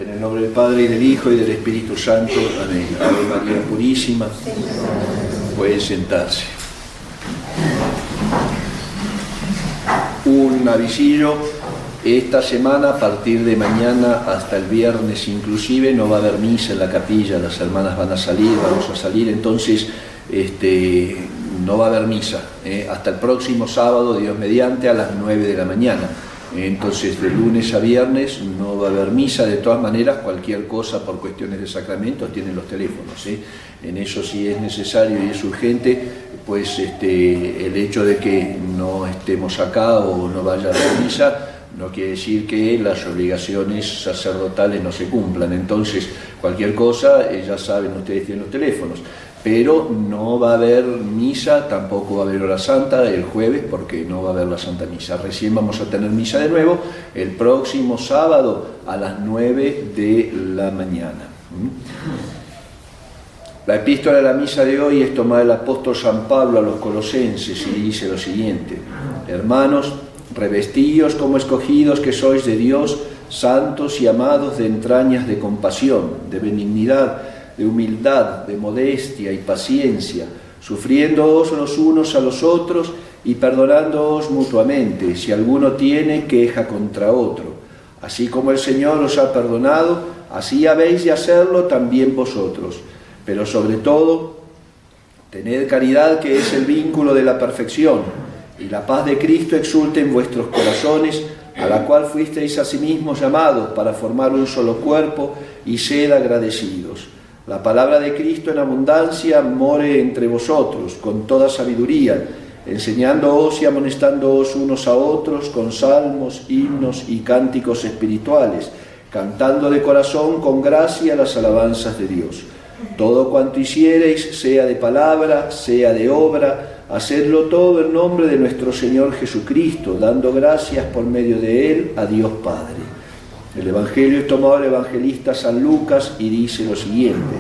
En el nombre del Padre, y del Hijo, y del Espíritu Santo. Amén. Ave María Purísima. Pueden sentarse. Un avisillo. Esta semana, a partir de mañana hasta el viernes inclusive, no va a haber misa en la capilla. Las hermanas van a salir, vamos a salir, entonces no va a haber misa. Hasta el próximo sábado, Dios mediante, a las 9 de la mañana. Entonces, de lunes a viernes no va a haber misa. De todas maneras, cualquier cosa por cuestiones de sacramentos tienen los teléfonos. En eso, si es necesario y es urgente, pues el hecho de que no estemos acá o no vaya a haber misa no quiere decir que las obligaciones sacerdotales no se cumplan. Entonces, cualquier cosa, ya saben, ustedes tienen los teléfonos. Pero no va a haber misa, tampoco va a haber hora santa el jueves, porque no va a haber la Santa Misa. Recién vamos a tener misa de nuevo el próximo sábado a las 9 de la mañana. La epístola de la misa de hoy es tomada del apóstol San Pablo a los Colosenses y dice lo siguiente: Hermanos, revestíos como escogidos que sois de Dios, santos y amados, de entrañas de compasión, de benignidad, de humildad, de modestia y paciencia, sufriéndoos los unos a los otros y perdonándoos mutuamente, si alguno tiene queja contra otro. Así como el Señor os ha perdonado, así habéis de hacerlo también vosotros. Pero sobre todo, tened caridad, que es el vínculo de la perfección, y la paz de Cristo exulte en vuestros corazones, a la cual fuisteis asimismo llamados para formar un solo cuerpo, y sed agradecidos. La palabra de Cristo en abundancia more entre vosotros, con toda sabiduría, enseñándoos y amonestándoos unos a otros con salmos, himnos y cánticos espirituales, cantando de corazón con gracia las alabanzas de Dios. Todo cuanto hiciereis, sea de palabra, sea de obra, hacedlo todo en nombre de nuestro Señor Jesucristo, dando gracias por medio de Él a Dios Padre. El Evangelio es tomado del evangelista San Lucas y dice lo siguiente: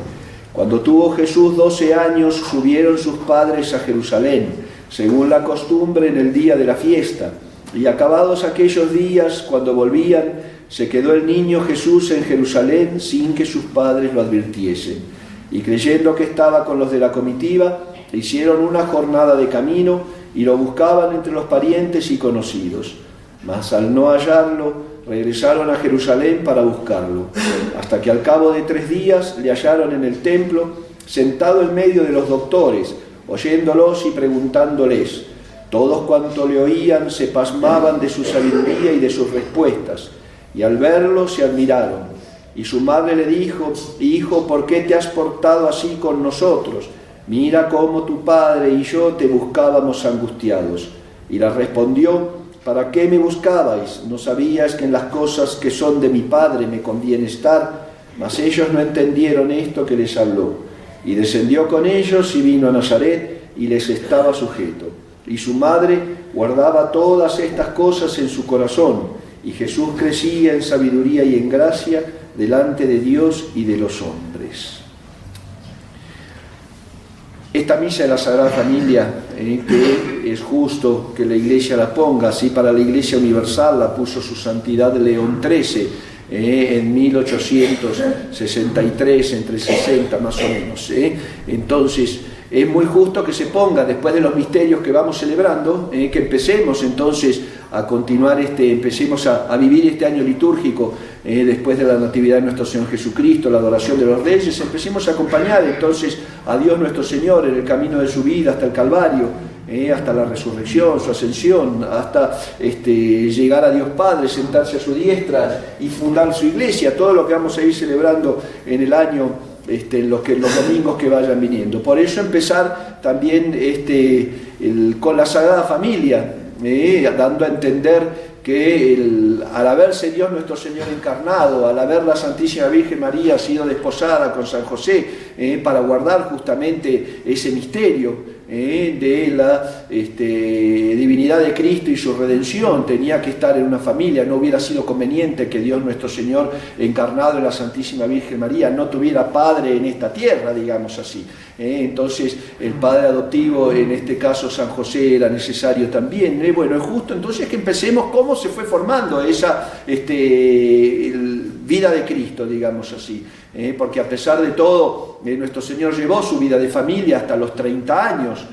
Cuando tuvo Jesús 12 años, subieron sus padres a Jerusalén, según la costumbre en el día de la fiesta. Y acabados aquellos días, cuando volvían, se quedó el niño Jesús en Jerusalén sin que sus padres lo advirtiesen. Y creyendo que estaba con los de la comitiva, hicieron una jornada de camino y lo buscaban entre los parientes y conocidos. Mas al no hallarlo, regresaron a Jerusalén para buscarlo, hasta que al cabo de 3 días le hallaron en el templo, sentado en medio de los doctores, oyéndolos y preguntándoles. Todos cuanto le oían se pasmaban de su sabiduría y de sus respuestas, y al verlo se admiraron. Y su madre le dijo: Hijo, ¿por qué te has portado así con nosotros? Mira cómo tu padre y yo te buscábamos angustiados. Y le respondió: ¿Para qué me buscabais? ¿No sabías que en las cosas que son de mi padre me conviene estar? Mas ellos no entendieron esto que les habló. Y descendió con ellos y vino a Nazaret, y les estaba sujeto. Y su madre guardaba todas estas cosas en su corazón, y Jesús crecía en sabiduría y en gracia delante de Dios y de los hombres. Esta misa de la Sagrada Familia, que es justo que la Iglesia la ponga, así para la Iglesia Universal la puso su Santidad León XIII en 1863, entre 60 más o menos. Entonces, es muy justo que se ponga después de los misterios que vamos celebrando, que empecemos entonces a continuar, empecemos a vivir este año litúrgico, después de la Natividad de nuestro Señor Jesucristo, la adoración de los Reyes, empecemos a acompañar entonces a Dios nuestro Señor en el camino de su vida hasta el Calvario, hasta la resurrección, su ascensión, hasta llegar a Dios Padre, sentarse a su diestra y fundar su iglesia, todo lo que vamos a ir celebrando en el año, en los domingos que vayan viniendo. Por eso empezar también con la Sagrada Familia, dando a entender que al haberse Dios nuestro Señor encarnado, al haber la Santísima Virgen María sido desposada con San José, para guardar justamente ese misterio de la divinidad de Cristo y su redención, tenía que estar en una familia. No hubiera sido conveniente que Dios nuestro Señor encarnado en la Santísima Virgen María no tuviera padre en esta tierra, digamos así. Entonces el padre adoptivo, en este caso San José, era necesario también. Bueno, es justo entonces que empecemos cómo se fue formando esa vida vida de Cristo, digamos así, porque a pesar de todo, nuestro Señor llevó su vida de familia hasta los 30 años,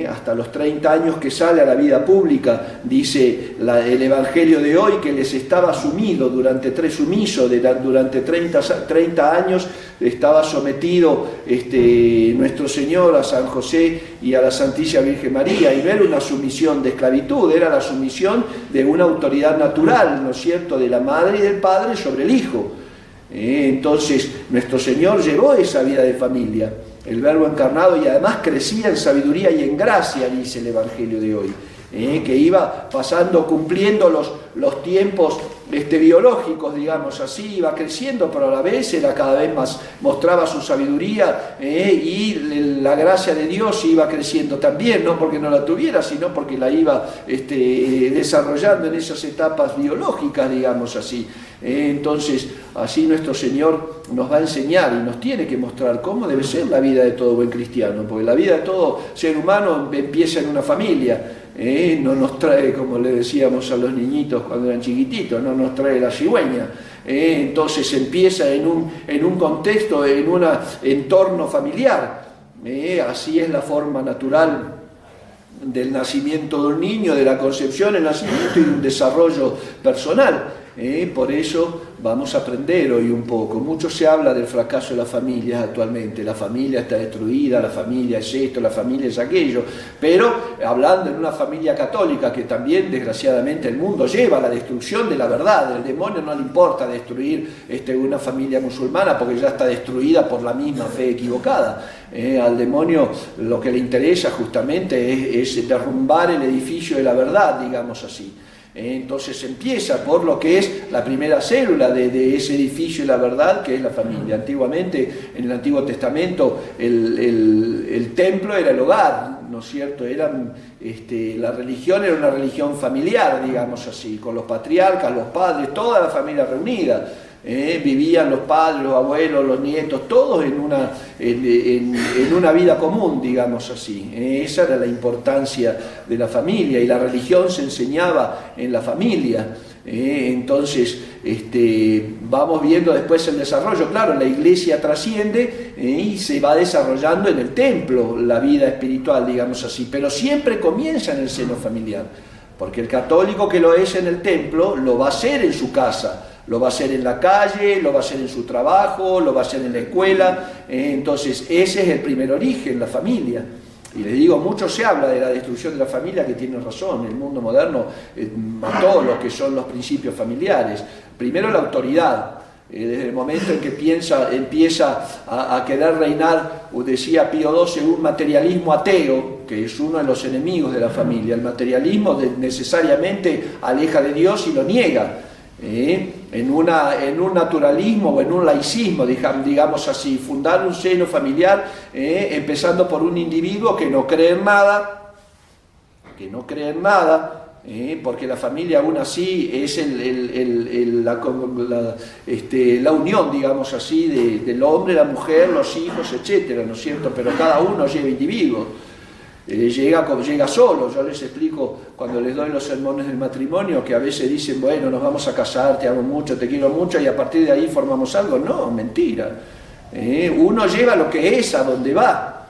hasta los 30 años que sale a la vida pública. Dice el Evangelio de hoy que les estaba sumido durante 30 años, estaba sometido nuestro Señor a San José y a la Santísima Virgen María, y no era una sumisión de esclavitud, era la sumisión de una autoridad natural, ¿no es cierto?, de la madre y del padre sobre el hijo. Entonces nuestro Señor llevó esa vida de familia, el Verbo encarnado, y además crecía en sabiduría y en gracia, dice el Evangelio de hoy, que iba pasando, cumpliendo los tiempos biológicos, digamos así, iba creciendo, pero a la vez era cada vez más, mostraba su sabiduría, y la gracia de Dios iba creciendo también, no porque no la tuviera, sino porque la iba desarrollando en esas etapas biológicas, digamos así. Entonces, así nuestro Señor nos va a enseñar y nos tiene que mostrar cómo debe ser la vida de todo buen cristiano, porque la vida de todo ser humano empieza en una familia. No nos trae, como le decíamos a los niñitos cuando eran chiquititos, no nos trae la cigüeña. Entonces empieza en un contexto, en un entorno familiar. Así es la forma natural del nacimiento de un niño, de la concepción, el nacimiento y de un desarrollo personal. Por eso vamos a aprender hoy un poco. Mucho se habla del fracaso de las familias actualmente. La familia está destruida, la familia es esto, la familia es aquello. Pero hablando en una familia católica, que también desgraciadamente el mundo lleva a la destrucción de la verdad. El demonio no le importa destruir una familia musulmana porque ya está destruida por la misma fe equivocada. Al demonio lo que le interesa justamente es derrumbar el edificio de la verdad, digamos así. Entonces empieza por lo que es la primera célula de ese edificio de la verdad, que es la familia. Antiguamente, en el Antiguo Testamento, el templo era el hogar, ¿no es cierto? La religión era una religión familiar, digamos así, con los patriarcas, los padres, toda la familia reunida. Vivían los padres, los abuelos, los nietos, todos en una vida común, digamos así. Esa era la importancia de la familia, y la religión se enseñaba en la familia. Entonces vamos viendo después el desarrollo. Claro, la iglesia trasciende y se va desarrollando en el templo la vida espiritual, digamos así, pero siempre comienza en el seno familiar, porque el católico que lo es en el templo lo va a hacer en su casa, lo va a hacer en la calle, lo va a hacer en su trabajo, lo va a hacer en la escuela. Entonces ese es el primer origen, la familia. Y les digo, mucho se habla de la destrucción de la familia, que tiene razón. El mundo moderno mató lo que son los principios familiares. Primero la autoridad. Desde el momento en que empieza a querer reinar, decía Pío XII, un materialismo ateo, que es uno de los enemigos de la familia. El materialismo necesariamente aleja de Dios y lo niega. En un naturalismo o en un laicismo, digamos así, fundar un seno familiar, empezando por un individuo que no cree en nada, porque la familia aún así es la unión, digamos así, del hombre, la mujer, los hijos, etcétera, ¿no es cierto? Pero cada uno lleva individuos. Llega solo. Yo les explico cuando les doy los sermones del matrimonio, que a veces dicen, bueno, nos vamos a casar, te amo mucho, te quiero mucho, y a partir de ahí formamos algo. No, mentira. Uno lleva lo que es a donde va.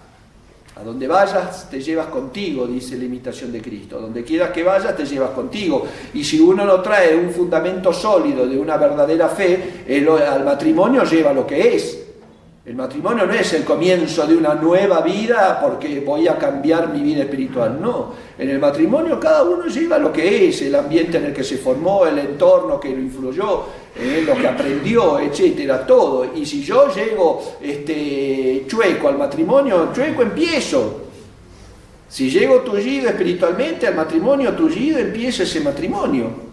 A donde vayas te llevas contigo, dice la imitación de Cristo. Donde quieras que vayas te llevas contigo. Y si uno no trae un fundamento sólido de una verdadera fe, al matrimonio lleva lo que es. El matrimonio no es el comienzo de una nueva vida porque voy a cambiar mi vida espiritual, no. En el matrimonio cada uno lleva lo que es, el ambiente en el que se formó, el entorno que lo influyó, lo que aprendió, etcétera, todo. Y si yo llego chueco al matrimonio, chueco empiezo. Si llego tullido espiritualmente al matrimonio, tullido empieza ese matrimonio.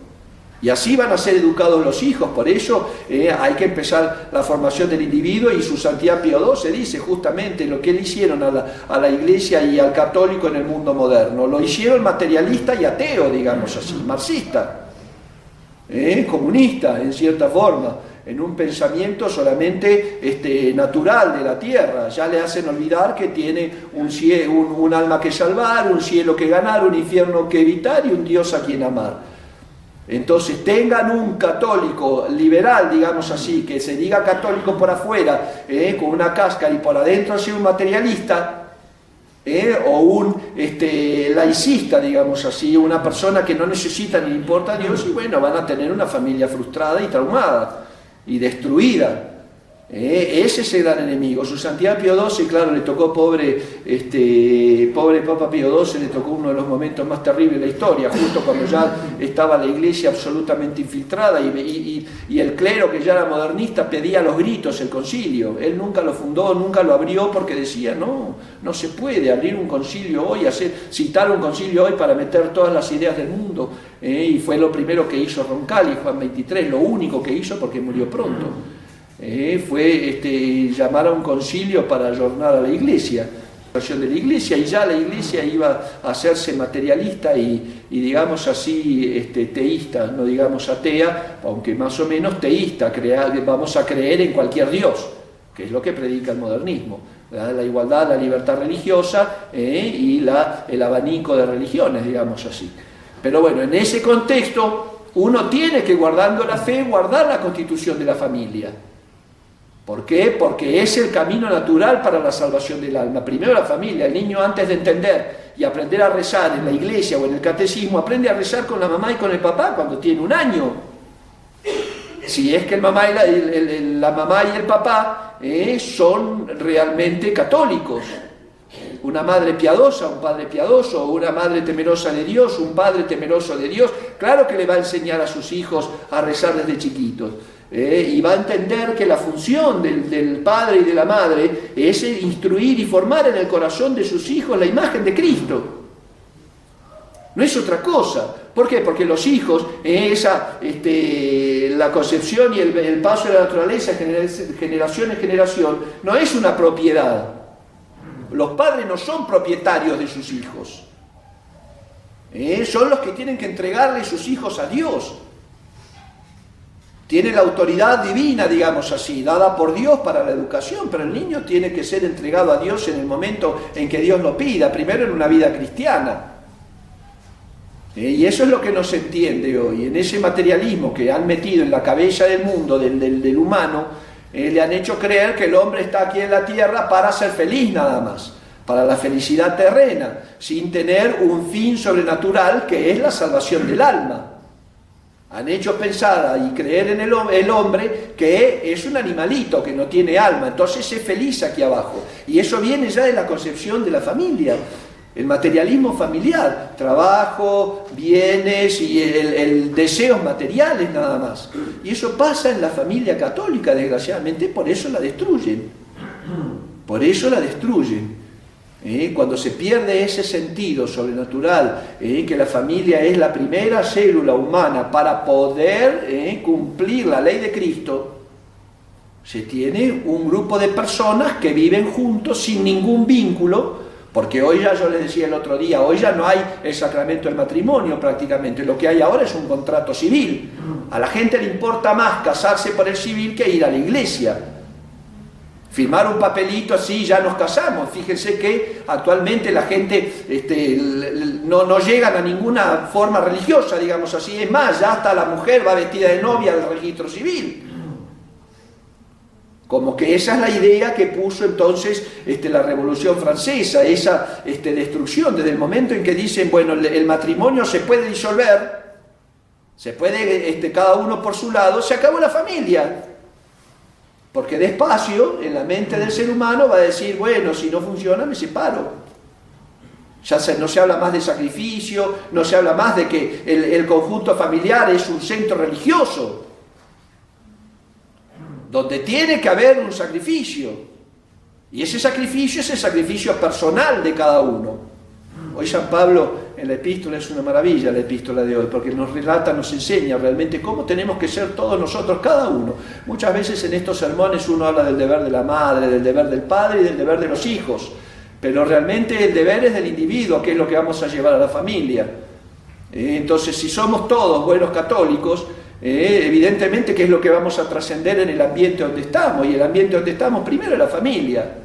Y así van a ser educados los hijos. Por eso hay que empezar la formación del individuo, y su santidad Pío XII dice justamente lo que le hicieron a la iglesia y al católico en el mundo moderno. Lo hicieron materialista y ateo, digamos así, marxista, comunista en cierta forma, en un pensamiento solamente natural de la tierra. Ya le hacen olvidar que tiene un alma que salvar, un cielo que ganar, un infierno que evitar y un Dios a quien amar. Entonces tengan un católico liberal, digamos así, que se diga católico por afuera, con una cáscara, y por adentro sea un materialista, o un laicista, digamos así, una persona que no necesita ni le importa a Dios, y bueno, van a tener una familia frustrada y traumada y destruida. Ese es el gran enemigo. Su Santidad Pío XII, claro, le tocó, pobre Papa Pío XII, le tocó uno de los momentos más terribles de la historia, justo cuando ya estaba la iglesia absolutamente infiltrada y el clero, que ya era modernista, pedía a los gritos el concilio. Él nunca lo fundó, nunca lo abrió, porque decía, no se puede abrir un concilio hoy, citar un concilio hoy para meter todas las ideas del mundo. Y fue lo primero que hizo Roncalli, Juan XXIII, lo único que hizo, porque murió pronto. Fue llamar a un concilio para ayornar a la iglesia, de la iglesia, y ya la iglesia iba a hacerse materialista y digamos así, teísta, no digamos atea, aunque más o menos teísta, vamos a creer en cualquier Dios, que es lo que predica el modernismo, ¿verdad? La igualdad, la libertad religiosa y el abanico de religiones, digamos así. Pero bueno, en ese contexto uno tiene que, guardando la fe, guardar la constitución de la familia. ¿Por qué? Porque es el camino natural para la salvación del alma. Primero la familia. El niño, antes de entender y aprender a rezar en la iglesia o en el catecismo, aprende a rezar con la mamá y con el papá cuando tiene 1 año. Si es que la mamá y el papá son realmente católicos. Una madre piadosa, un padre piadoso, una madre temerosa de Dios, un padre temeroso de Dios, claro que le va a enseñar a sus hijos a rezar desde chiquitos. Y va a entender que la función del padre y de la madre es instruir y formar en el corazón de sus hijos la imagen de Cristo. No es otra cosa. ¿Por qué? Porque los hijos, la concepción y el paso de la naturaleza generación en generación, no es una propiedad. Los padres no son propietarios de sus hijos. Son los que tienen que entregarle sus hijos a Dios. Tiene la autoridad divina, digamos así, dada por Dios para la educación, pero el niño tiene que ser entregado a Dios en el momento en que Dios lo pida, primero en una vida cristiana. Y eso es lo que no se entiende hoy. En ese materialismo que han metido en la cabeza del mundo, del humano, le han hecho creer que el hombre está aquí en la tierra para ser feliz nada más, para la felicidad terrena, sin tener un fin sobrenatural que es la salvación del alma. Han hecho pensar y creer en el hombre que es un animalito, que no tiene alma, entonces es feliz aquí abajo. Y eso viene ya de la concepción de la familia, el materialismo familiar, trabajo, bienes y el deseos materiales nada más. Y eso pasa en la familia católica, desgraciadamente, por eso la destruyen. Por eso la destruyen. Cuando se pierde ese sentido sobrenatural, que la familia es la primera célula humana para poder cumplir la ley de Cristo, se tiene un grupo de personas que viven juntos sin ningún vínculo, porque hoy ya, yo les decía el otro día, hoy ya no hay el sacramento del matrimonio prácticamente, lo que hay ahora es un contrato civil. A la gente le importa más casarse por el civil que ir a la iglesia. Firmar un papelito así, ya nos casamos. Fíjense que actualmente la gente no llegan a ninguna forma religiosa, digamos así. Es más, ya hasta la mujer va vestida de novia al registro civil. Como que esa es la idea que puso entonces la Revolución Francesa, esa destrucción, desde el momento en que dicen, bueno, el matrimonio se puede disolver, se puede, cada uno por su lado, se acabó la familia. Porque despacio, en la mente del ser humano va a decir, bueno, si no funciona, me separo. Ya no se habla más de sacrificio, no se habla más de que el conjunto familiar es un centro religioso, donde tiene que haber un sacrificio. Y ese sacrificio es el sacrificio personal de cada uno. Hoy San Pablo en la epístola, es una maravilla la epístola de hoy, porque nos relata, nos enseña realmente cómo tenemos que ser todos nosotros, cada uno. Muchas veces en estos sermones uno habla del deber de la madre, del deber del padre y del deber de los hijos, pero realmente el deber es del individuo, que es lo que vamos a llevar a la familia. Entonces, si somos todos buenos católicos, evidentemente que es lo que vamos a trascender en el ambiente donde estamos, y el ambiente donde estamos primero es la familia.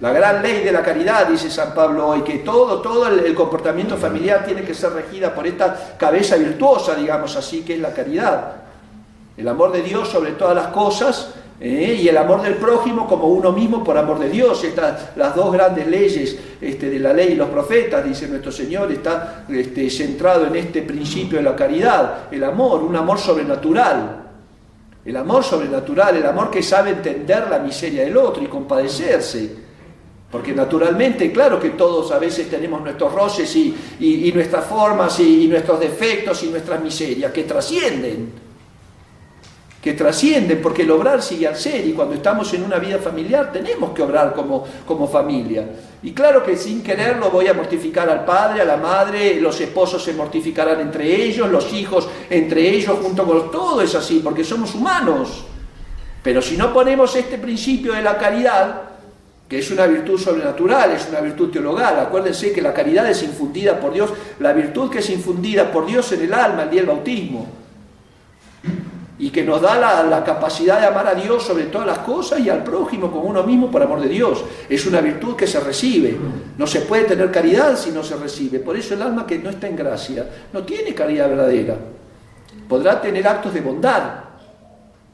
La gran ley de la caridad, dice San Pablo hoy, que todo el comportamiento familiar tiene que ser regida por esta cabeza virtuosa, digamos así, que es la caridad. El amor de Dios sobre todas las cosas, y el amor del prójimo como uno mismo por amor de Dios. Las dos grandes leyes de la ley y los profetas, dice nuestro Señor, está centrado en este principio de la caridad, el amor, un amor sobrenatural. El amor sobrenatural, el amor que sabe entender la miseria del otro y compadecerse. Porque naturalmente, claro que todos a veces tenemos nuestros roces y nuestras formas y nuestros defectos y nuestras miserias que trascienden, porque el obrar sigue al ser, y cuando estamos en una vida familiar tenemos que obrar como familia. Y claro que sin quererlo voy a mortificar al padre, a la madre, los esposos se mortificarán entre ellos, los hijos entre ellos, junto con todo es así, porque somos humanos. Pero si no ponemos este principio de la caridad, que es una virtud sobrenatural, es una virtud teologal, acuérdense que la caridad es infundida por Dios, la virtud que es infundida por Dios en el alma el día del bautismo, y que nos da la capacidad de amar a Dios sobre todas las cosas y al prójimo como uno mismo por amor de Dios. Es una virtud que se recibe. No se puede tener caridad si no se recibe. Por eso el alma que no está en gracia no tiene caridad verdadera. Podrá tener actos de bondad,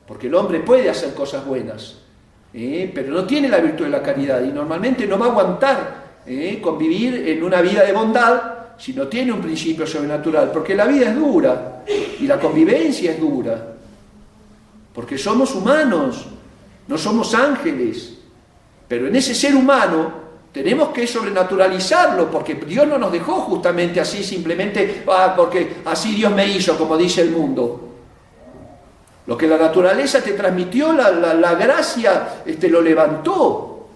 porque el hombre puede hacer cosas buenas, pero no tiene la virtud de la caridad, y normalmente no va a aguantar convivir en una vida de bondad si no tiene un principio sobrenatural, porque la vida es dura y la convivencia es dura. Porque somos humanos, no somos ángeles, pero en ese ser humano tenemos que sobrenaturalizarlo, porque Dios no nos dejó justamente así, simplemente, porque así Dios me hizo, como dice el mundo. Lo que la naturaleza te transmitió, la gracia lo levantó.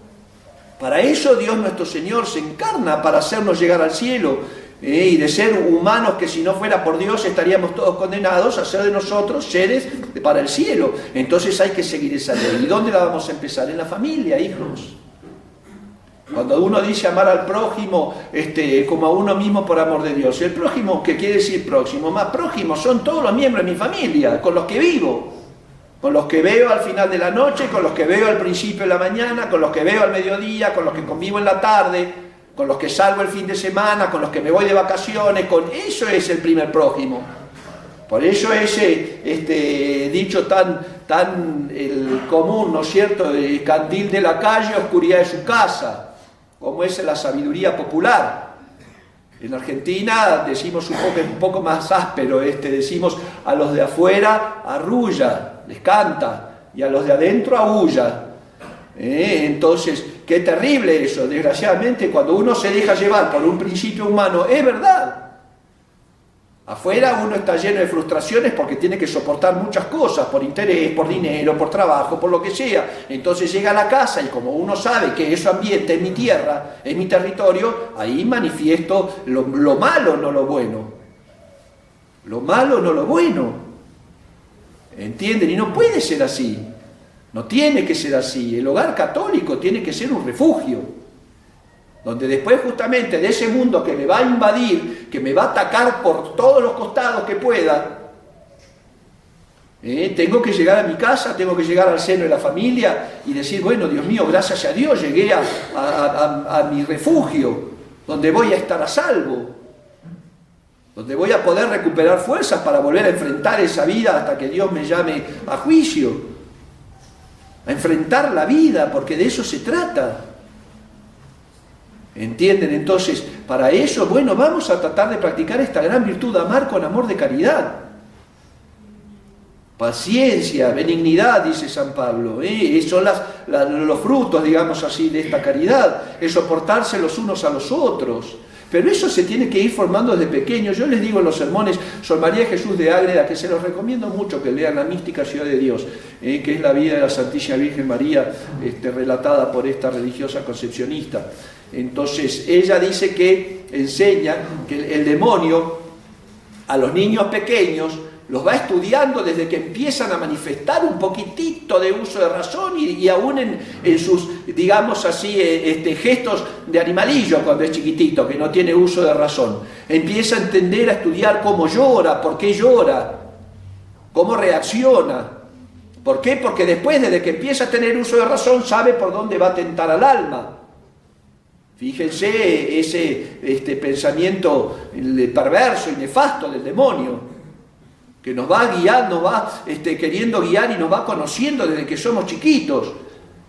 Para eso Dios nuestro Señor se encarna, para hacernos llegar al cielo. Y de ser humanos que si no fuera por Dios estaríamos todos condenados, a ser de nosotros seres para el cielo. Entonces hay que seguir esa ley. ¿Y dónde la vamos a empezar? En la familia, hijos. Cuando uno dice amar al prójimo como a uno mismo por amor de Dios, el prójimo, ¿qué quiere decir próximo? Más prójimos son todos los miembros de mi familia, con los que vivo, con los que veo al final de la noche, con los que veo al principio de la mañana, con los que veo al mediodía, con los que convivo en la tarde, con los que salgo el fin de semana, con los que me voy de vacaciones, con eso es el primer prójimo. Por eso ese dicho tan común, ¿no es cierto?, de candil de la calle, oscuridad de su casa, como es la sabiduría popular. En Argentina decimos un poco más áspero, decimos a los de afuera arrulla, les canta, y a los de adentro aúlla. Entonces, qué terrible eso. Desgraciadamente, cuando uno se deja llevar por un principio humano, es verdad. Afuera uno está lleno de frustraciones porque tiene que soportar muchas cosas, por interés, por dinero, por trabajo, por lo que sea. Entonces llega a la casa y como uno sabe que ese ambiente es mi tierra, es mi territorio, ahí manifiesto lo malo, no lo bueno. Lo malo, no lo bueno. ¿Entienden? Y no puede ser así. No tiene que ser así. El hogar católico tiene que ser un refugio, donde después justamente de ese mundo que me va a invadir, que me va a atacar por todos los costados que pueda, tengo que llegar a mi casa, tengo que llegar al seno de la familia y decir, bueno, Dios mío, gracias a Dios llegué a mi refugio, donde voy a estar a salvo, donde voy a poder recuperar fuerzas para volver a enfrentar esa vida hasta que Dios me llame a juicio. A enfrentar la vida, porque de eso se trata. ¿Entienden? Entonces, para eso, bueno, vamos a tratar de practicar esta gran virtud de amar con amor de caridad. Paciencia, benignidad, dice San Pablo. Son los frutos, digamos así, de esta caridad. Es soportarse los unos a los otros. Pero eso se tiene que ir formando desde pequeños. Yo les digo en los sermones, Sor María Jesús de Ágreda, que se los recomiendo mucho que lean La mística ciudad de Dios, que es la vida de la Santísima Virgen María, relatada por esta religiosa concepcionista. Entonces, ella dice que enseña que el demonio a los niños pequeños los va estudiando desde que empiezan a manifestar un poquitito de uso de razón y aún en sus, digamos así, gestos de animalillo cuando es chiquitito, que no tiene uso de razón. Empieza a entender, a estudiar cómo llora, por qué llora, cómo reacciona. ¿Por qué? Porque después, desde que empieza a tener uso de razón, sabe por dónde va a tentar al alma. Fíjense ese pensamiento perverso y nefasto del demonio, que nos va guiando, nos va queriendo guiar y nos va conociendo desde que somos chiquitos.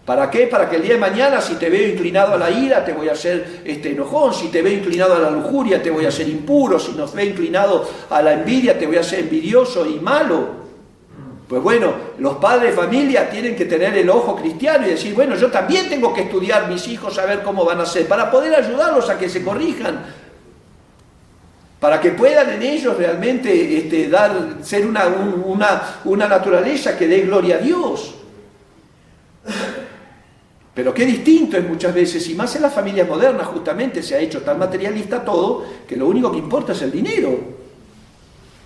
¿Para qué? Para que el día de mañana, si te veo inclinado a la ira, te voy a hacer enojón; si te veo inclinado a la lujuria, te voy a hacer impuro; si nos ve inclinado a la envidia, te voy a hacer envidioso y malo. Pues bueno, los padres de familia tienen que tener el ojo cristiano y decir, bueno, yo también tengo que estudiar mis hijos, a ver cómo van a ser, para poder ayudarlos a que se corrijan, para que puedan en ellos realmente ser una naturaleza que dé gloria a Dios. Pero qué distinto es muchas veces, y más en las familias modernas justamente se ha hecho tan materialista todo, que lo único que importa es el dinero.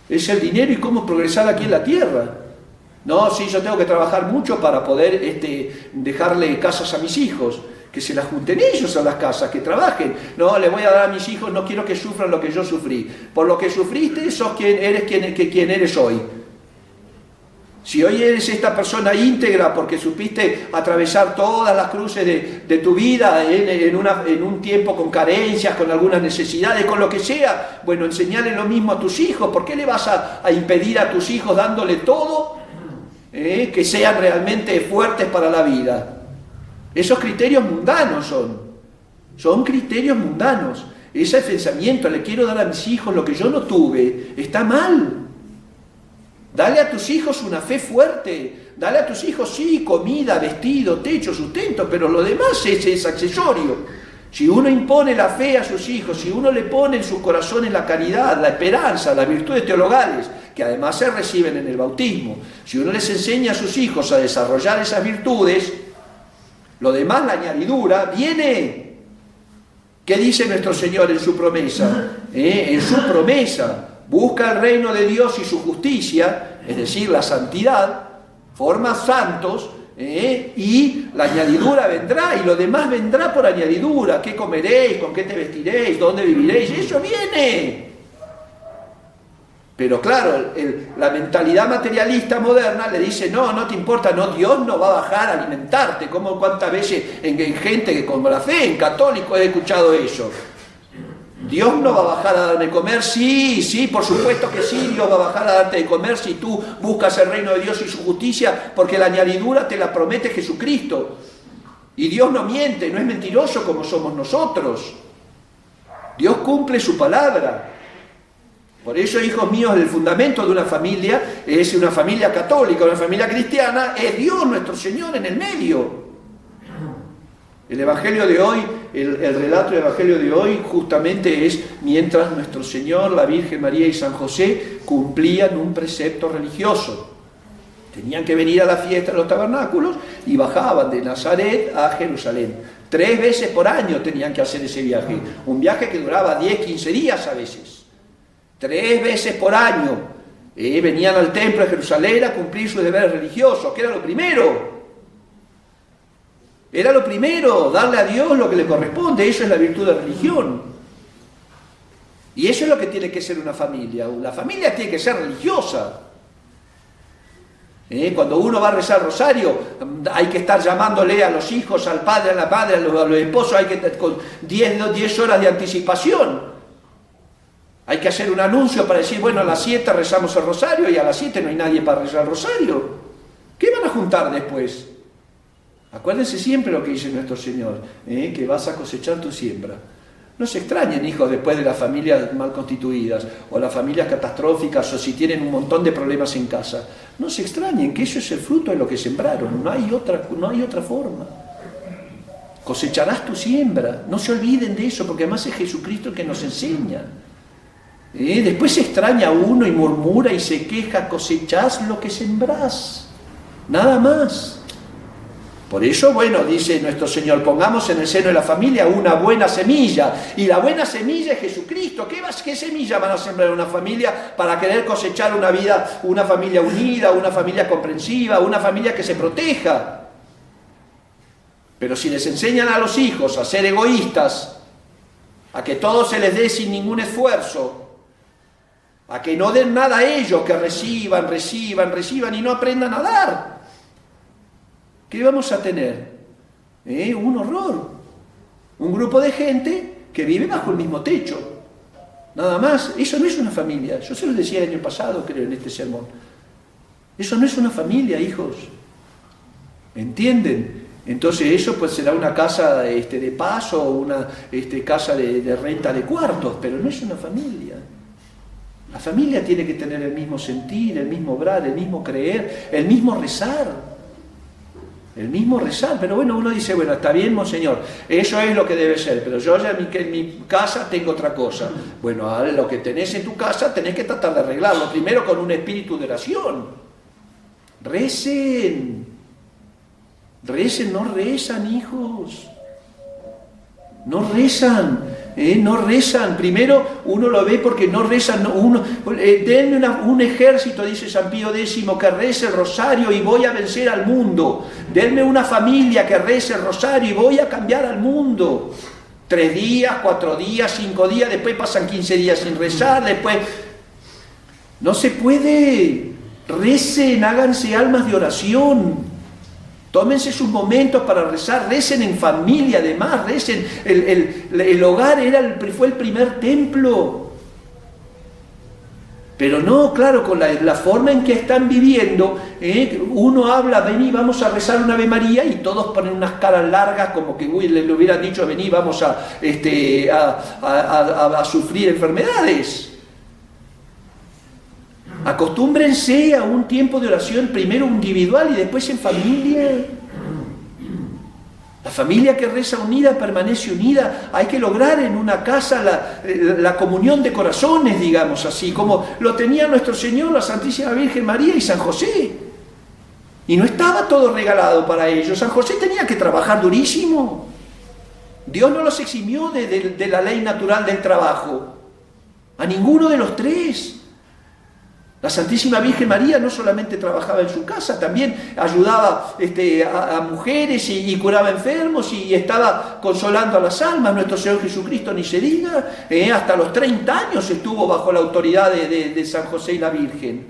Es el dinero y cómo progresar aquí en la tierra. No, sí, yo tengo que trabajar mucho para poder dejarle casas a mis hijos, que se las junten ellos a las casas, que trabajen. No, le voy a dar a mis hijos, no quiero que sufran lo que yo sufrí. Por lo que sufriste, sos quien eres hoy. Si hoy eres esta persona íntegra porque supiste atravesar todas las cruces de tu vida en un tiempo con carencias, con algunas necesidades, con lo que sea, bueno, enseñale lo mismo a tus hijos. ¿Por qué le vas a impedir a tus hijos dándole todo? Que sean realmente fuertes para la vida. Esos criterios mundanos son criterios mundanos. Ese pensamiento, le quiero dar a mis hijos lo que yo no tuve, está mal. Dale a tus hijos una fe fuerte, dale a tus hijos, sí, comida, vestido, techo, sustento, pero lo demás es accesorio. Si uno impone la fe a sus hijos, si uno le pone en sus corazones la caridad, la esperanza, las virtudes teologales, que además se reciben en el bautismo, si uno les enseña a sus hijos a desarrollar esas virtudes, lo demás, la añadidura, viene. ¿Qué dice nuestro Señor en su promesa? En su promesa, busca el reino de Dios y su justicia, es decir, la santidad, forma santos, y la añadidura vendrá, y lo demás vendrá por añadidura. ¿Qué comeréis? ¿Con qué te vestiréis? ¿Dónde viviréis? Eso viene. Pero claro, la mentalidad materialista moderna le dice, no te importa, no, Dios no va a bajar a alimentarte. Como cuántas veces en gente que con la fe, en católicos, he escuchado eso. Dios no va a bajar a darme de comer. Sí, por supuesto que sí, Dios va a bajar a darte de comer si tú buscas el reino de Dios y su justicia, porque la añadidura te la promete Jesucristo. Y Dios no miente, no es mentiroso como somos nosotros. Dios cumple su palabra. Por eso, hijos míos, el fundamento de una familia es una familia católica, una familia cristiana, es Dios nuestro Señor en el medio. El Evangelio de hoy, el relato del Evangelio de hoy justamente es mientras nuestro Señor, la Virgen María y San José cumplían un precepto religioso. Tenían que venir a la fiesta de los tabernáculos y bajaban de Nazaret a Jerusalén. 3 veces por año tenían que hacer ese viaje. Un viaje que duraba 10, 15 días a veces. 3 veces por año. Venían al templo de Jerusalén a cumplir sus deberes religiosos, que era lo primero. Era lo primero, darle a Dios lo que le corresponde. Eso es la virtud de religión. Y eso es lo que tiene que ser una familia. La familia tiene que ser religiosa. Cuando uno va a rezar el rosario, hay que estar llamándole a los hijos, al padre, a la madre, a los esposos, hay que estar con 10 horas de anticipación. Hay que hacer un anuncio para decir, bueno, a las 7 rezamos el rosario y a las 7 no hay nadie para rezar el rosario. ¿Qué van a juntar después? Acuérdense siempre lo que dice nuestro Señor, que vas a cosechar tu siembra. No se extrañen, hijos, después de las familias mal constituidas o las familias catastróficas o si tienen un montón de problemas en casa. No se extrañen, que eso es el fruto de lo que sembraron. No hay otra forma. Cosecharás tu siembra. No se olviden de eso, porque además es Jesucristo el que nos enseña. Después se extraña uno y murmura y se queja. Cosechás lo que sembrás. Nada más. Por eso, bueno, dice nuestro Señor, pongamos en el seno de la familia una buena semilla. Y la buena semilla es Jesucristo. ¿Qué semilla van a sembrar en una familia para querer cosechar una familia unida, una familia comprensiva, una familia que se proteja? Pero si les enseñan a los hijos a ser egoístas, a que todo se les dé sin ningún esfuerzo, a que no den nada a ellos, que reciban y no aprendan a dar, ¿qué vamos a tener? Un horror. Un grupo de gente que vive bajo el mismo techo. Nada más. Eso no es una familia. Yo se lo decía el año pasado, creo, en este sermón. Eso no es una familia, hijos. ¿Entienden? Entonces eso pues será una casa de paso o una casa de renta de cuartos, pero no es una familia. La familia tiene que tener el mismo sentir, el mismo obrar, el mismo creer, el mismo rezar. El mismo rezar, pero bueno, uno dice, bueno, está bien, monseñor, eso es lo que debe ser, pero yo ya en mi casa tengo otra cosa. Bueno, ahora lo que tenés en tu casa tenés que tratar de arreglarlo, primero con un espíritu de oración. Recen, no rezan, hijos, no rezan, primero uno lo ve porque no rezan, denme un ejército, dice San Pío X, que rece el rosario y voy a vencer al mundo, denme una familia que rece el rosario y voy a cambiar al mundo. 3 días, 4 días, 5 días, después pasan 15 días sin rezar, después... No se puede. Recen, háganse almas de oración. Tómense sus momentos para rezar, recen en familia además, recen. El hogar fue el primer templo. Pero no, claro, con la forma en que están viviendo, uno habla, vení, vamos a rezar una Ave María, y todos ponen unas caras largas como que le hubieran dicho, vení, vamos a sufrir enfermedades. Acostúmbrense a un tiempo de oración primero individual y después en familia. La familia que reza unida permanece unida. Hay que lograr en una casa la comunión de corazones, digamos así, como lo tenía nuestro Señor, la Santísima Virgen María y San José. Y no estaba todo regalado para ellos. San José tenía que trabajar durísimo. Dios no los eximió de la ley natural del trabajo. A ninguno de los tres. La Santísima Virgen María no solamente trabajaba en su casa, también ayudaba a mujeres y curaba enfermos y estaba consolando a las almas. Nuestro Señor Jesucristo, ni se diga, hasta los 30 años estuvo bajo la autoridad de San José y la Virgen.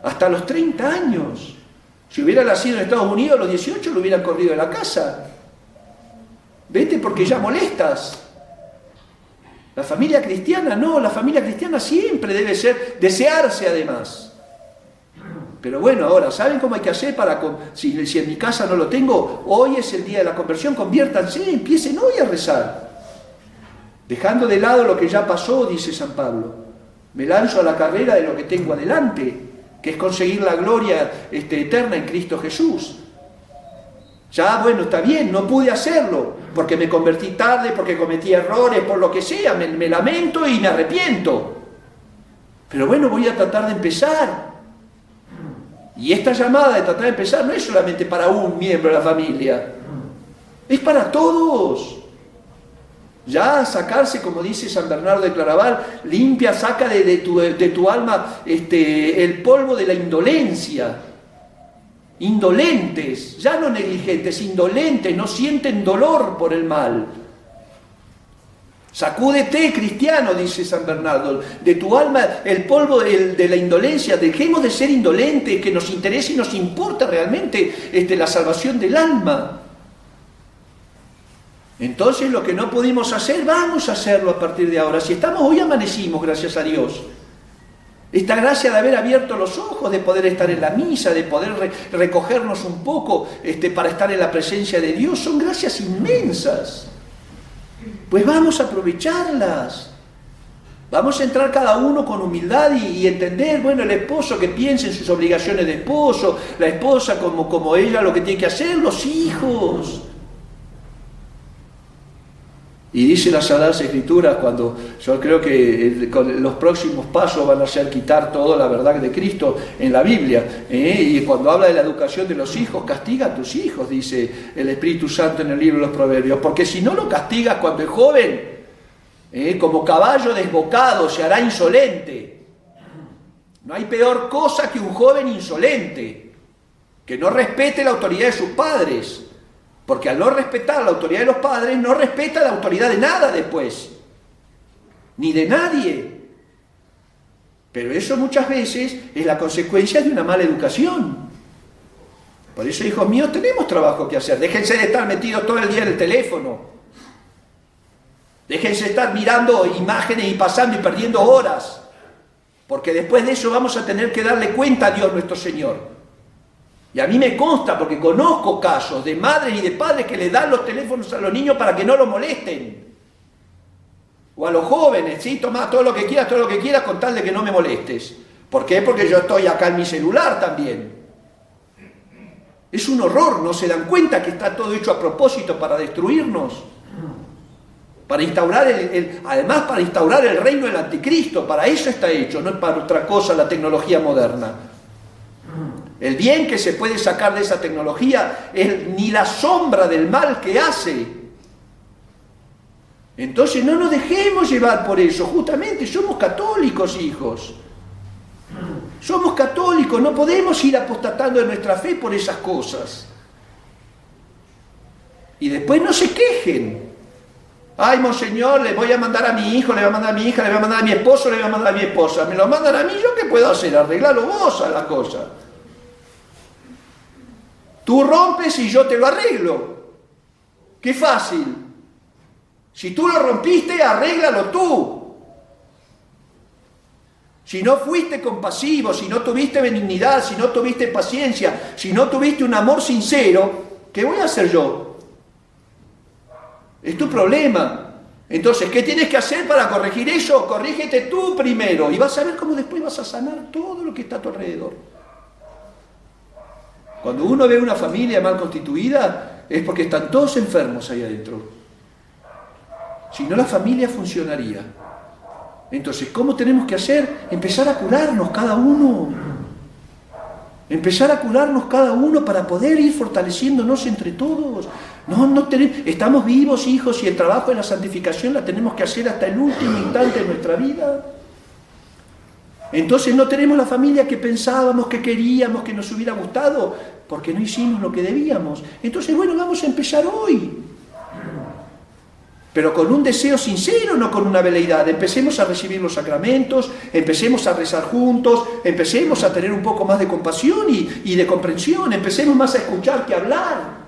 Hasta los 30 años. Si hubiera nacido en Estados Unidos a los 18 lo hubieran corrido de la casa. Vete porque ya molestas. La familia cristiana no, la familia cristiana siempre debe desearse además. Pero bueno, ahora, ¿saben cómo hay que hacer si en mi casa no lo tengo? Hoy es el día de la conversión, conviértanse, empiecen hoy a rezar. Dejando de lado lo que ya pasó, dice San Pablo. Me lanzo a la carrera de lo que tengo adelante, que es conseguir la gloria eterna en Cristo Jesús. Ya, bueno, está bien, no pude hacerlo, porque me convertí tarde, porque cometí errores, por lo que sea, me lamento y me arrepiento. Pero bueno, voy a tratar de empezar. Y esta llamada de tratar de empezar no es solamente para un miembro de la familia, es para todos. Ya sacarse, como dice San Bernardo de Claraval, limpia, saca de tu alma el polvo de la indolencia. Indolentes, ya no negligentes, indolentes, no sienten dolor por el mal. Sacúdete, cristiano, dice San Bernardo, de tu alma el polvo de la indolencia. Dejemos de ser indolentes, que nos interese y nos importa realmente la salvación del alma. Entonces lo que no pudimos hacer, vamos a hacerlo a partir de ahora. Si estamos, hoy amanecimos, gracias a Dios. Esta gracia de haber abierto los ojos, de poder estar en la misa, de poder recogernos un poco para estar en la presencia de Dios, son gracias inmensas. Pues vamos a aprovecharlas. Vamos a entrar cada uno con humildad y entender, bueno, el esposo que piense en sus obligaciones de esposo, la esposa como ella lo que tiene que hacer, los hijos. Y dice las Sagradas Escrituras, cuando yo creo que los próximos pasos van a ser quitar toda la verdad de Cristo en la Biblia, y cuando habla de la educación de los hijos, castiga a tus hijos, dice el Espíritu Santo en el libro de los Proverbios, porque si no lo castigas cuando es joven, como caballo desbocado se hará insolente. No hay peor cosa que un joven insolente, que no respete la autoridad de sus padres. Porque al no respetar la autoridad de los padres, no respeta la autoridad de nada después, ni de nadie. Pero eso muchas veces es la consecuencia de una mala educación. Por eso, hijos míos, tenemos trabajo que hacer. Déjense de estar metidos todo el día en el teléfono. Déjense de estar mirando imágenes y pasando y perdiendo horas. Porque después de eso vamos a tener que darle cuenta a Dios nuestro Señor. Y a mí me consta, porque conozco casos de madres y de padres que le dan los teléfonos a los niños para que no los molesten. O a los jóvenes, ¿sí? Toma todo lo que quieras con tal de que no me molestes. ¿Por qué? Porque yo estoy acá en mi celular también. Es un horror, ¿no se dan cuenta que está todo hecho a propósito para destruirnos? Para instaurar además para instaurar el reino del anticristo, para eso está hecho, no es para otra cosa la tecnología moderna. El bien que se puede sacar de esa tecnología es ni la sombra del mal que hace. Entonces no nos dejemos llevar por eso, justamente somos católicos, hijos. Somos católicos, no podemos ir apostatando de nuestra fe por esas cosas. Y después no se quejen. Ay, monseñor, le voy a mandar a mi hijo, le voy a mandar a mi hija, le voy a mandar a mi esposo, le voy a mandar a mi esposa. Me lo mandan a mí, ¿yo qué puedo hacer? Arreglalo vos a la cosa. Tú rompes y yo te lo arreglo. Qué fácil. Si tú lo rompiste, arréglalo tú. Si no fuiste compasivo, si no tuviste benignidad, si no tuviste paciencia, si no tuviste un amor sincero, ¿qué voy a hacer yo? Es tu problema. Entonces, ¿qué tienes que hacer para corregir eso? Corrígete tú primero y vas a ver cómo después vas a sanar todo lo que está a tu alrededor. Cuando uno ve una familia mal constituida, es porque están todos enfermos ahí adentro. Si no, la familia funcionaría. Entonces, ¿cómo tenemos que hacer? Empezar a curarnos cada uno. Empezar a curarnos cada uno para poder ir fortaleciéndonos entre todos. Estamos vivos, hijos, y el trabajo de la santificación la tenemos que hacer hasta el último instante de nuestra vida. Entonces no tenemos la familia que pensábamos, que queríamos, que nos hubiera gustado, porque no hicimos lo que debíamos. Entonces, bueno, vamos a empezar hoy. Pero con un deseo sincero, no con una veleidad. Empecemos a recibir los sacramentos, empecemos a rezar juntos, empecemos a tener un poco más de compasión y de comprensión, empecemos más a escuchar que hablar.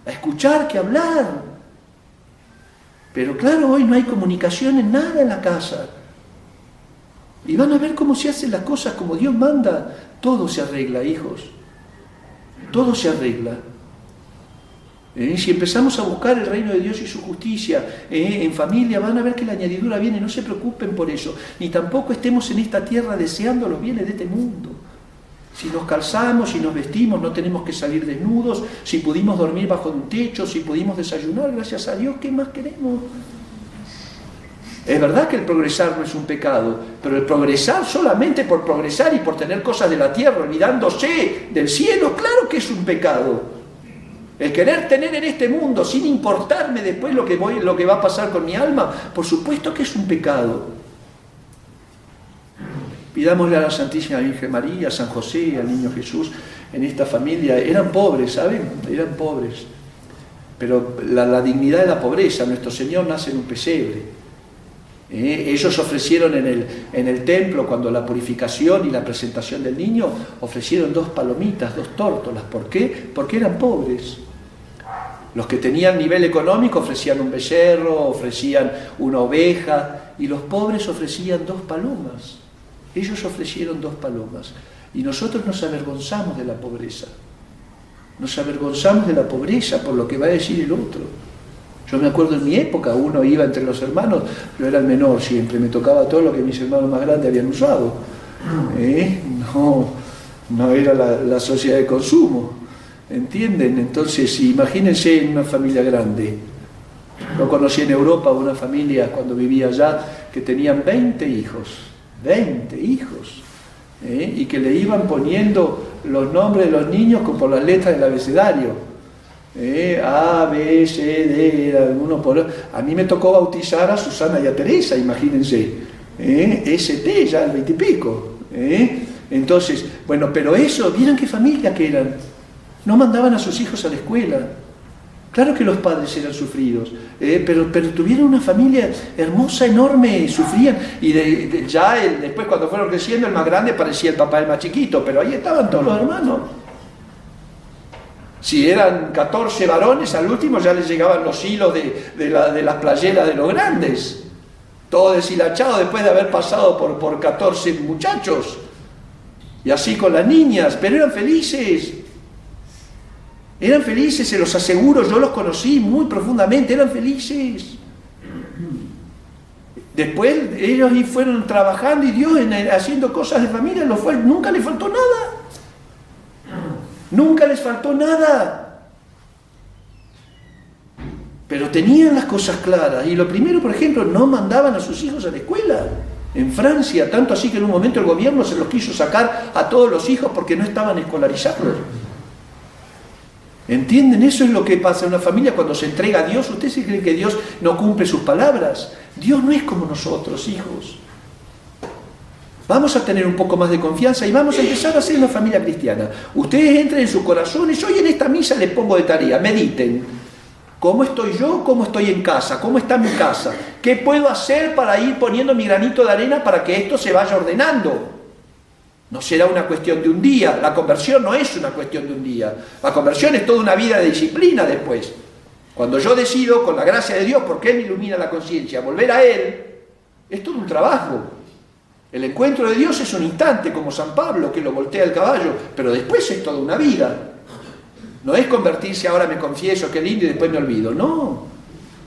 A escuchar que hablar. Pero claro, hoy no hay comunicación en nada en la casa. Y van a ver cómo se hacen las cosas como Dios manda. Todo se arregla, hijos. Todo se arregla. Si empezamos a buscar el reino de Dios y su justicia en familia, van a ver que la añadidura viene. No se preocupen por eso. Ni tampoco estemos en esta tierra deseando los bienes de este mundo. Si nos calzamos, si nos vestimos, no tenemos que salir desnudos. Si pudimos dormir bajo un techo, si pudimos desayunar, gracias a Dios, ¿qué más queremos? Es verdad que el progresar no es un pecado, pero el progresar solamente por progresar y por tener cosas de la tierra, olvidándose del cielo, claro que es un pecado. El querer tener en este mundo sin importarme después lo que va a pasar con mi alma, por supuesto que es un pecado. Pidámosle a la Santísima Virgen María, a San José, al Niño Jesús, en esta familia. Eran pobres, ¿saben? Eran pobres. Pero la dignidad de la pobreza, nuestro Señor nace en un pesebre. Ellos ofrecieron en el templo, cuando la purificación y la presentación del niño, ofrecieron 2 palomitas, 2 tórtolas. ¿Por qué? Porque eran pobres. Los que tenían nivel económico ofrecían un becerro, ofrecían una oveja, y los pobres ofrecían 2 palomas. Ellos ofrecieron 2 palomas. Y nosotros nos avergonzamos de la pobreza. Nos avergonzamos de la pobreza por lo que va a decir el otro. Yo me acuerdo en mi época, uno iba entre los hermanos, yo era el menor siempre, me tocaba todo lo que mis hermanos más grandes habían usado. No era la sociedad de consumo, ¿entienden? Entonces, imagínense en una familia grande. Yo conocí en Europa una familia, cuando vivía allá, que tenían 20 hijos, y que le iban poniendo los nombres de los niños por las letras del abecedario. A, B, C, D, alguno por... A mí me tocó bautizar a Susana y a Teresa, imagínense. ST, ya el 20 y pico. Entonces, bueno, pero eso, ¿vieron qué familia que eran? No mandaban a sus hijos a la escuela. Claro que los padres eran sufridos, pero tuvieron una familia hermosa, enorme, sufrían. Y después cuando fueron creciendo, el más grande parecía el papá del más chiquito, pero ahí estaban todos los hermanos. Si eran 14 varones, al último ya les llegaban los hilos de las playeras de los grandes. Todo deshilachado después de haber pasado por 14 muchachos. Y así con las niñas, pero eran felices. Eran felices, se los aseguro, yo los conocí muy profundamente, eran felices. Después ellos fueron trabajando y Dios haciendo cosas de familia, nunca les faltó nada. Nunca les faltó nada. Pero tenían las cosas claras. Y lo primero, por ejemplo, no mandaban a sus hijos a la escuela. En Francia, tanto así que en un momento el gobierno se los quiso sacar a todos los hijos porque no estaban escolarizados. ¿Entienden? Eso es lo que pasa en una familia cuando se entrega a Dios. ¿Ustedes se creen que Dios no cumple sus palabras? Dios no es como nosotros, hijos. Vamos a tener un poco más de confianza y vamos a empezar a ser una familia cristiana. Ustedes entren en sus corazones. Hoy en esta misa les pongo de tarea, mediten. ¿Cómo estoy yo? ¿Cómo estoy en casa? ¿Cómo está mi casa? ¿Qué puedo hacer para ir poniendo mi granito de arena para que esto se vaya ordenando? No será una cuestión de un día. La conversión no es una cuestión de un día. La conversión es toda una vida de disciplina después. Cuando yo decido, con la gracia de Dios, porque Él me ilumina la conciencia, volver a Él, es todo un trabajo. El encuentro de Dios es un instante, como San Pablo, que lo voltea el caballo, pero después es toda una vida. No es convertirse, ahora me confieso, qué lindo, y después me olvido. No.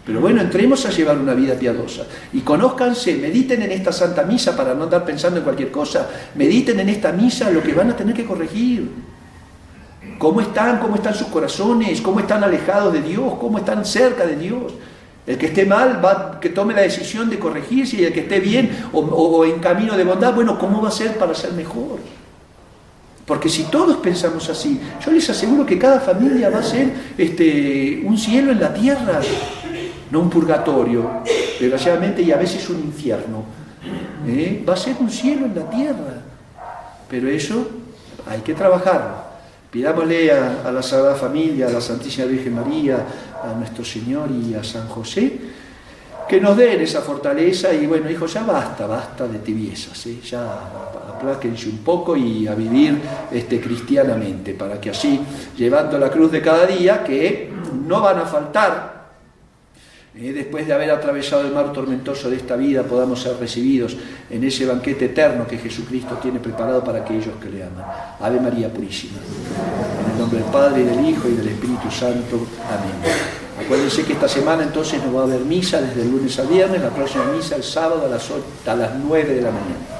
Pero bueno, entremos a llevar una vida piadosa. Y conózcanse, mediten en esta Santa Misa para no andar pensando en cualquier cosa. Mediten en esta misa lo que van a tener que corregir. ¿Cómo están sus corazones? ¿Cómo están alejados de Dios? ¿Cómo están cerca de Dios? El que esté mal, que tome la decisión de corregirse, y el que esté bien o en camino de bondad, bueno, ¿cómo va a ser para ser mejor? Porque si todos pensamos así, yo les aseguro que cada familia va a ser un cielo en la tierra, no un purgatorio, desgraciadamente, y a veces un infierno. Va a ser un cielo en la tierra. Pero eso hay que trabajarlo. Pidámosle a la Sagrada Familia, a la Santísima Virgen María, a nuestro Señor y a San José, que nos den esa fortaleza. Y bueno, hijos, ya basta de tibiezas, ya apláquense un poco y a vivir cristianamente, para que así, llevando la cruz de cada día, que no van a faltar, después de haber atravesado el mar tormentoso de esta vida, podamos ser recibidos en ese banquete eterno que Jesucristo tiene preparado para aquellos que le aman. Ave María Purísima. En el nombre del Padre, y del Hijo, y del Espíritu Santo. Amén. Acuérdense que esta semana entonces no va a haber misa desde el lunes al viernes, la próxima misa el sábado a las 9 de la mañana.